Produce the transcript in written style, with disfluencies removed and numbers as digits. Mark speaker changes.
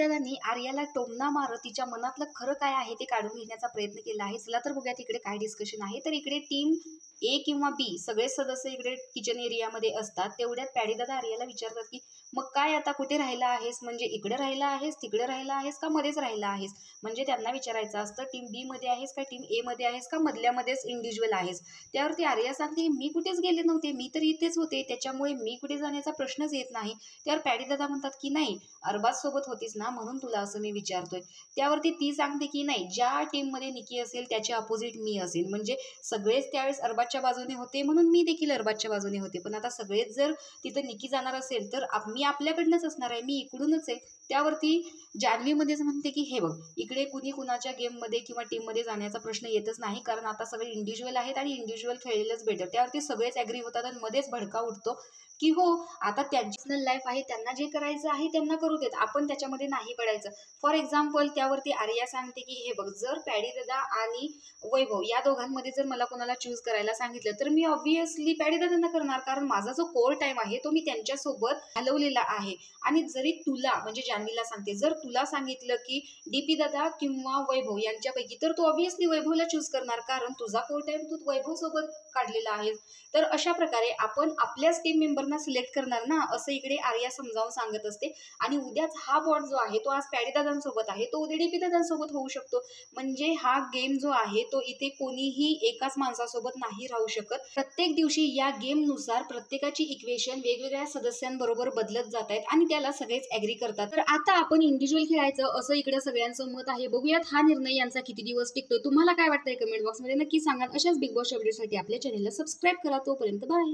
Speaker 1: दादांनी आर्याला टोमणा मारत तिच्या मनातलं खरं काय आहे ते काढून घेण्याचा प्रयत्न केला आहे। चला तर बघूया तिकडे काय डिस्कशन आहे। तर इकडे टीम ए किंवा बी सगळे सदस्य इकडे किचन एरियामध्ये असतात। तेवढ्यात पॅडी दादा आर्याला विचारतात की मग काय आता कुठे राहिला आहेस, म्हणजे इकडे राहिला आहेस, तिकडे राहिला आहेस का मध्येच राहिला आहेस। म्हणजे त्यांना विचारायचं असतं टीम बी मध्ये आहेस का टीम ए मध्ये आहेस का मधल्यामध्येच इंडिव्हिज्युअल आहेस। त्यावरती आर्या सांगते मी कुठेच गेले नव्हते, मी तर इथेच होते, त्याच्यामुळे मी कुठे जाण्याचा प्रश्नच येत नाही। त्यावर पॅडी दादा म्हणतात की नाही अरबाज सोबत होतीस ना म्हणून तुला असं मी विचारतोय। त्यावरती ती सांगते की नाही ज्या टीम मध्ये निकी असेल त्याच्या अपोजिट मी असेल, म्हणजे सगळेच त्यावेळेस अरबाजच्या बाजूने होते म्हणून मी देखील अरबाजच्या बाजूने होते, पण आता सगळेच जर तिथं निकी जाणार असेल तर मी आपल्याकडनंच असणार आहे, मी इकडूनच आहे। त्यावरती जान्हवी मध्येच म्हणते की हे बघ इकडे कुणी कुणाच्या गेम मध्ये किंवा टीम मध्ये जाण्याचा प्रश्न येतच नाही, कारण आता सगळे इंडिव्हिज्युअल आहेत आणि इंडिव्हिज्युअल खेळलेलंच बेटर। त्यावरती सगळेच ऍग्री होतात आणि मध्येच भडका उठतो की हो आता त्यांची पर्सनल लाईफ आहे, त्यांना जे करायचं आहे त्यांना करू देत, आपण त्याच्यामध्ये नाही पडायचं। फॉर एक्झाम्पल त्यावरती आर्या सांगते की हे बघ जर पॅडी दादा आणि वैभव या दोघांमध्ये जर मला कोणाला चूज करायला सांगितलं तर मी ऑब्व्हियसली पॅडी दादांना करणार, कारण माझा जो कोर टाइम आहे तो मी त्यांच्यासोबत घालवलेला आहे। आणि जरी तुला म्हणजे जान्हवीला सांगते जर तुला सांगितलं की डीपी दादा किंवा वैभव यांच्यापैकी तर तू ऑब्व्हियसली वैभवला चूज करणार, कारण तुझा कोर टाइम तू वैभव सोबत काढलेला आहे। तर अशा प्रकारे आपण आपल्याच टीम मेंबरना सिलेक्ट करणार ना, असं इकडे आर्या समजावून सांगत असते। आणि उद्याच हा बॉन्ड जो आहे तो आज पॅडी दादांसोबत आहे तो उद्या डीपी दादांसोबत होऊ शकतो। म्हणजे हा गेम जो आहे तो इथे कोणीही एकाच माणसासोबत नाही राहू शकत। प्रत्येक दिवशी या गेम नुसार प्रत्येकाची इक्वेशन वेगवेगळ्या सदस्यांबरोबर बदलत जात आहेत आणि त्याला सगळेच ऍग्री करतात। तर आता आपण इंडिव्हिज्युअल खेळायचं असं इकडे सगळ्यांचं मत आहे। बघूयात हा निर्णय यांचा किती दिवस टिकतोय, तुम्हाला काय वाटतंय कमेंट बॉक्समध्ये नक्की सांगा। अशाच बिग बॉस अपडेटसाठी आपल्या चॅनलला सबस्क्राईब करा। तोपर्यंत बाय।